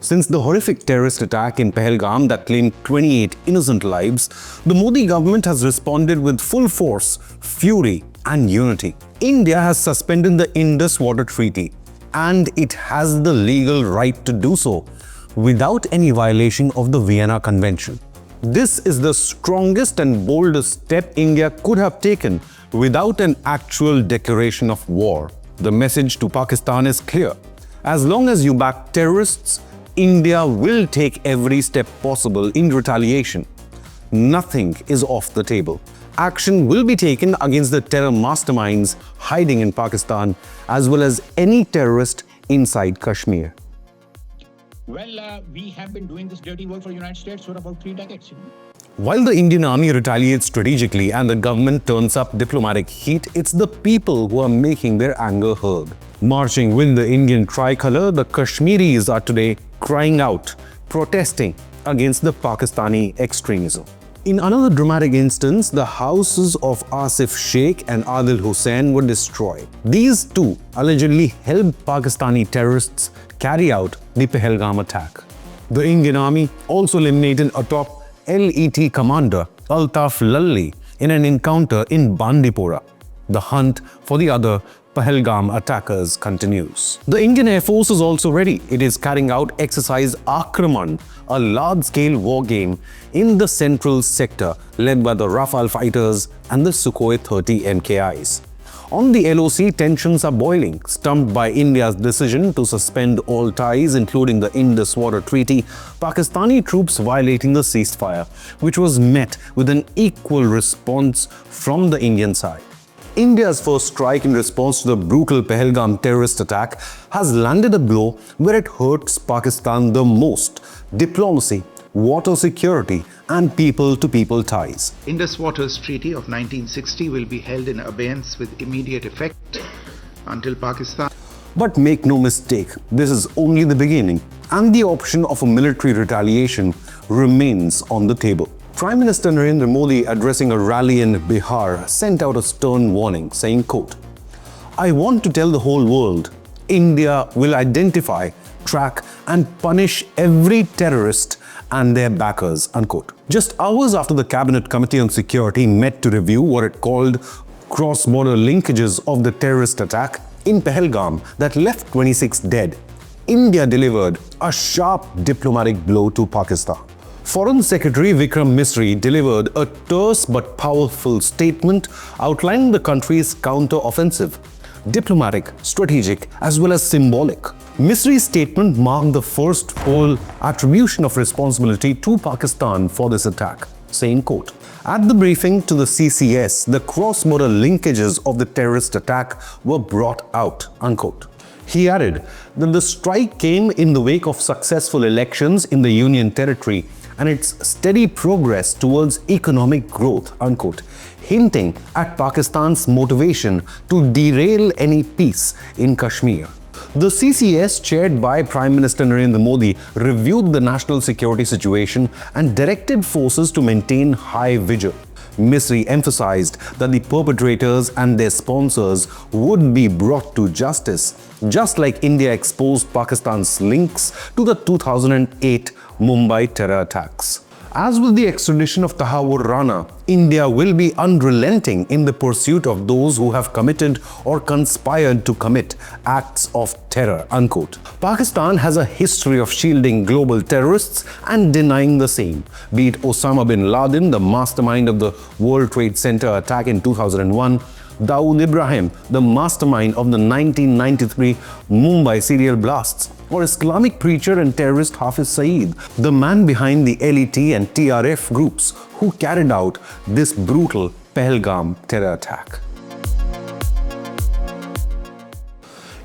Since the horrific terrorist attack in Pahalgam that claimed 28 innocent lives, the Modi government has responded with full force, fury and unity. India has suspended the Indus Water Treaty, and it has the legal right to do so without any violation of the Vienna Convention. This is the strongest and boldest step India could have taken without an actual declaration of war. The message to Pakistan is clear. As long as you back terrorists, India will take every step possible in retaliation. Nothing is off the table. Action will be taken against the terror masterminds hiding in Pakistan, as well as any terrorist inside Kashmir. Well, we have been doing this dirty work for the United States for about 3 decades. While the Indian army retaliates strategically and the government turns up diplomatic heat, it's the people who are making their anger heard. Marching with the Indian tricolour, the Kashmiris are today crying out, protesting against the Pakistani extremism. In another dramatic instance, the houses of Asif Sheikh and Adil Hussain were destroyed. These two allegedly helped Pakistani terrorists carry out the Pahalgam attack. The Indian army also eliminated a top LET commander, Altaf Lalli, in an encounter in Bandipora. The hunt for the other Pahalgam attackers continues. The Indian Air Force is also ready. It is carrying out exercise Akraman, a large-scale war game in the central sector led by the Rafale fighters and the Sukhoi 30 MKIs. On the LOC, tensions are boiling, stumped by India's decision to suspend all ties, including the Indus Water Treaty. Pakistani troops violating the ceasefire, which was met with an equal response from the Indian side. India's first strike in response to the brutal Pahalgam terrorist attack has landed a blow where it hurts Pakistan the most: diplomacy, water security and people-to-people ties. Indus Water Treaty of 1960 will be held in abeyance with immediate effect until Pakistan. But make no mistake, this is only the beginning, and the option of a military retaliation remains on the table. Prime Minister Narendra Modi, addressing a rally in Bihar, sent out a stern warning saying, quote, "I want to tell the whole world, India will identify, track and punish every terrorist and their backers," unquote. Just hours after the Cabinet Committee on Security met to review what it called cross-border linkages of the terrorist attack in Pahalgam that left 26 dead, India delivered a sharp diplomatic blow to Pakistan. Foreign Secretary Vikram Misri delivered a terse but powerful statement outlining the country's counter-offensive, diplomatic, strategic, as well as symbolic. Misri's statement marked the first full attribution of responsibility to Pakistan for this attack, saying, quote, "At the briefing to the CCS, the cross-border linkages of the terrorist attack were brought out," unquote. He added that the strike came in the wake of successful elections in the Union Territory and its steady progress towards economic growth, unquote, hinting at Pakistan's motivation to derail any peace in Kashmir. The CCS, chaired by Prime Minister Narendra Modi, reviewed the national security situation and directed forces to maintain high vigil. Misri emphasized that the perpetrators and their sponsors would be brought to justice, just like India exposed Pakistan's links to the 2008 Mumbai terror attacks. As with the extradition of Tahawur Rana, India will be unrelenting in the pursuit of those who have committed or conspired to commit acts of terror, unquote. Pakistan has a history of shielding global terrorists and denying the same, be it Osama bin Laden, the mastermind of the World Trade Center attack in 2001, Dawood Ibrahim, the mastermind of the 1993 Mumbai serial blasts, or Islamic preacher and terrorist Hafiz Saeed, the man behind the LET and TRF groups who carried out this brutal Pahalgam terror attack.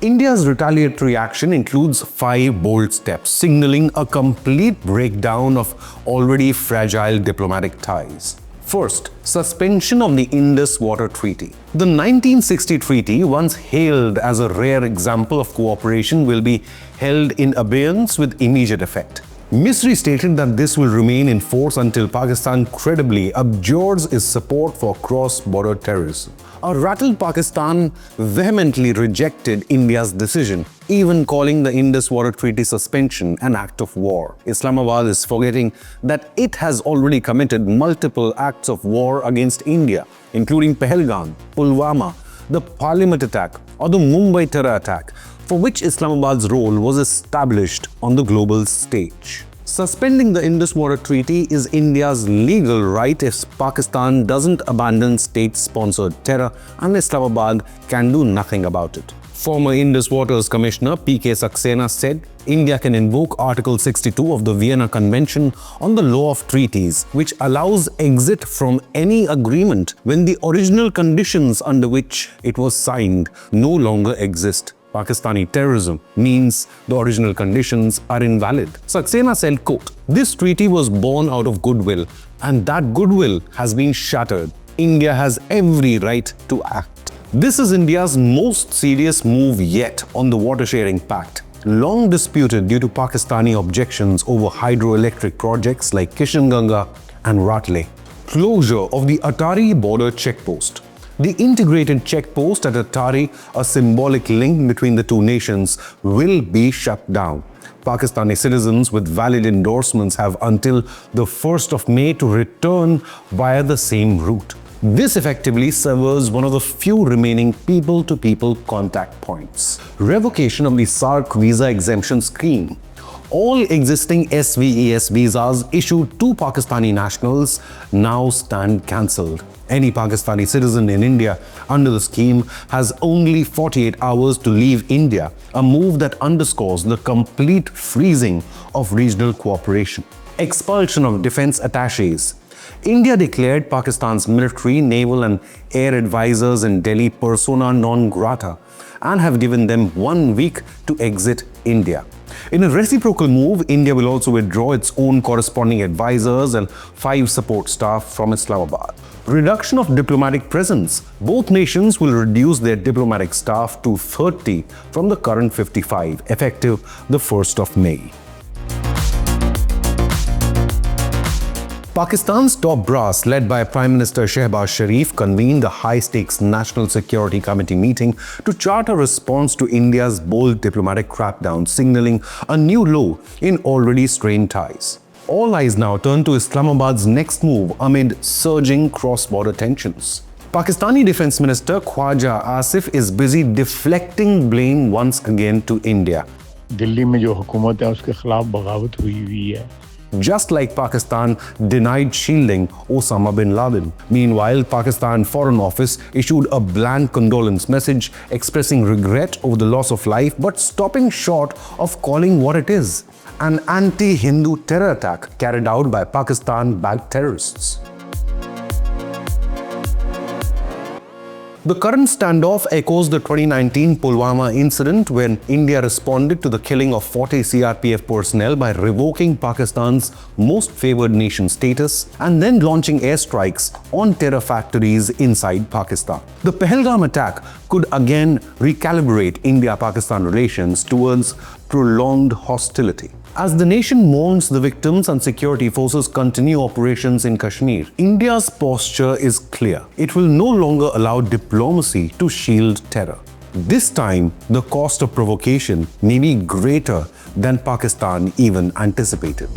India's retaliatory action includes 5 bold steps, signaling a complete breakdown of already fragile diplomatic ties. First, suspension of the Indus Water Treaty. The 1960 treaty, once hailed as a rare example of cooperation, will be held in abeyance with immediate effect. Misri stated that this will remain in force until Pakistan credibly abjures its support for cross-border terrorism. A rattled Pakistan vehemently rejected India's decision, even calling the Indus Water Treaty suspension an act of war. Islamabad is forgetting that it has already committed multiple acts of war against India, including Pahalgam, Pulwama, the Parliament attack, or the Mumbai terror attack, for which Islamabad's role was established on the global stage. Suspending the Indus Water Treaty is India's legal right if Pakistan doesn't abandon state-sponsored terror, and Islamabad can do nothing about it. Former Indus Waters Commissioner P.K. Saxena said India can invoke Article 62 of the Vienna Convention on the Law of Treaties, which allows exit from any agreement when the original conditions under which it was signed no longer exist. Pakistani terrorism means the original conditions are invalid. Saxena said, quote, "This treaty was born out of goodwill, and that goodwill has been shattered. India has every right to act." This is India's most serious move yet on the water sharing pact, long disputed due to Pakistani objections over hydroelectric projects like Kishanganga and Ratle. Closure of the Atari border checkpost. The integrated checkpost at Atari, a symbolic link between the two nations, will be shut down. Pakistani citizens with valid endorsements have until the 1st of May to return via the same route. This effectively severs one of the few remaining people-to-people contact points. Revocation of the SAARC visa exemption scheme. All existing SVES visas issued to Pakistani nationals now stand cancelled. Any Pakistani citizen in India under the scheme has only 48 hours to leave India, a move that underscores the complete freezing of regional cooperation. Expulsion of defense attachés. India declared Pakistan's military, naval and air advisors in Delhi persona non grata and have given them 1 week to exit India. In a reciprocal move, India will also withdraw its own corresponding advisors and 5 support staff from Islamabad. Reduction of diplomatic presence. Both nations will reduce their diplomatic staff to 30 from the current 55, effective the 1st of May. Pakistan's top brass, led by Prime Minister Shehbaz Sharif, convened a high-stakes National Security Committee meeting to chart a response to India's bold diplomatic crackdown, signaling a new low in already strained ties. All eyes now turn to Islamabad's next move amid surging cross-border tensions. Pakistani Defense Minister Khwaja Asif is busy deflecting blame once again to India. Delhi में जो हुकूमत है उसके खिलाफ बगावत हुई है. Just like Pakistan denied shielding Osama bin Laden. Meanwhile, Pakistan Foreign Office issued a bland condolence message expressing regret over the loss of life but stopping short of calling what it is: an anti-Hindu terror attack carried out by Pakistan-backed terrorists. The current standoff echoes the 2019 Pulwama incident when India responded to the killing of 40 CRPF personnel by revoking Pakistan's most favored nation status and then launching airstrikes on terror factories inside Pakistan. The Pahalgam attack could again recalibrate India-Pakistan relations towards prolonged hostility. As the nation mourns the victims and security forces continue operations in Kashmir, India's posture is clear. It will no longer allow diplomacy to shield terror. This time, the cost of provocation may be greater than Pakistan even anticipated.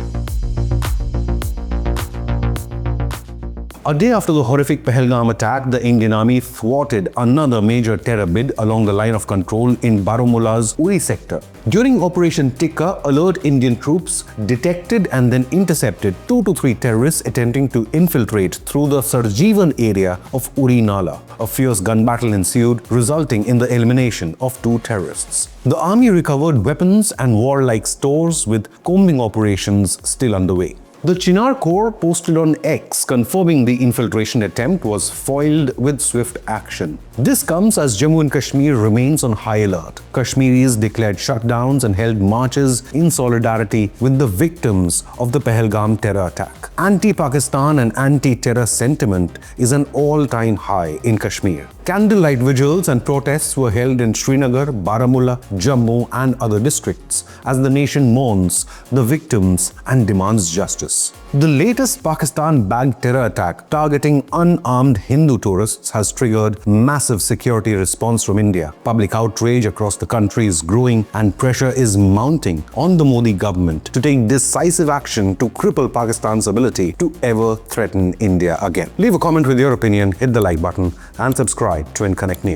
A day after the horrific Pahalgam attack, the Indian Army thwarted another major terror bid along the line of control in Baramullah's Uri sector. During Operation Tikka, alert Indian troops detected and then intercepted 2 to 3 terrorists attempting to infiltrate through the Sarjeevan area of Uri Nala. A fierce gun battle ensued, resulting in the elimination of 2 terrorists. The army recovered weapons and warlike stores, with combing operations still underway. The Chinar Corps posted on X confirming the infiltration attempt was foiled with swift action. This comes as Jammu and Kashmir remains on high alert. Kashmiris declared shutdowns and held marches in solidarity with the victims of the Pahalgam terror attack. Anti-Pakistan and anti-terror sentiment is an all-time high in Kashmir. Candlelight vigils and protests were held in Srinagar, Baramulla, Jammu and other districts as the nation mourns the victims and demands justice. The latest Pakistan-backed terror attack targeting unarmed Hindu tourists has triggered massive security response from India. Public outrage across the country is growing and pressure is mounting on the Modi government to take decisive action to cripple Pakistan's ability to ever threaten India again. Leave a comment with your opinion, hit the like button and subscribe to Inconnect News.